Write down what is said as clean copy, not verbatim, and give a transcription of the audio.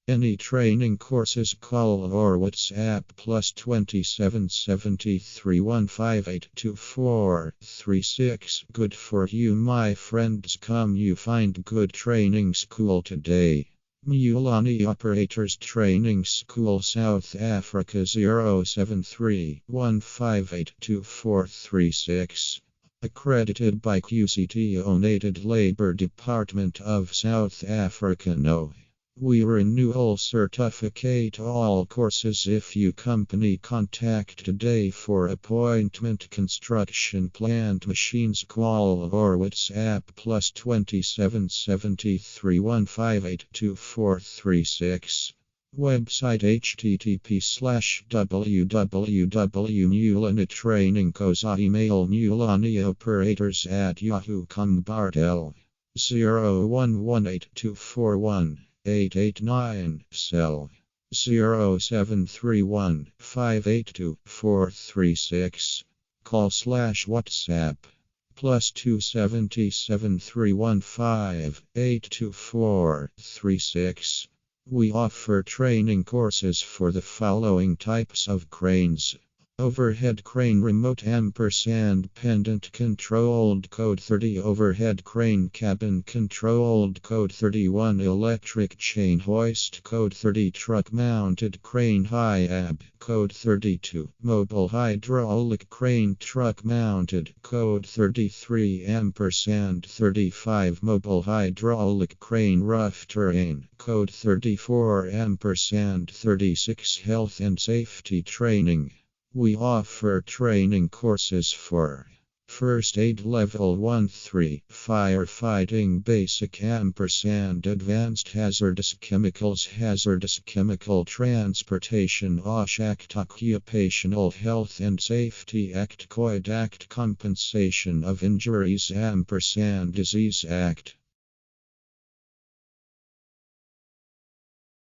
Any training courses, call or WhatsApp +27 73 158 2436. Good for you, my friends. Come you find good training school today. Mulani Operators Training School, South Africa 073 158 2436. Accredited by QCTO, Nated Labour Department of South Africa. No. We renewal certificate all courses. If you company, contact today for appointment. Construction plant machines, call or WhatsApp +27 73 158 2436. Website http://www.mulanitrainingco's. Email mulanioperators@yahoo.com. Bardell 0118241889. Cell 0731 582 436. Call/WhatsApp +277 315 824 36. We offer training courses for the following types of cranes: overhead crane, remote & pendant controlled, code 30; overhead crane, cabin controlled, code 31; electric chain hoist, code 30; truck mounted crane, HIAB, code 32; mobile hydraulic crane, truck mounted, code 33 & 35; mobile hydraulic crane, rough terrain, code 34 & 36. Health and safety training. We offer training courses for First Aid Level 1-3, Firefighting Basic & Advanced Hazardous Chemicals, Hazardous Chemical Transportation, OSHACT, Occupational Health and Safety Act, COIDACT, Compensation of Injuries & Disease Act.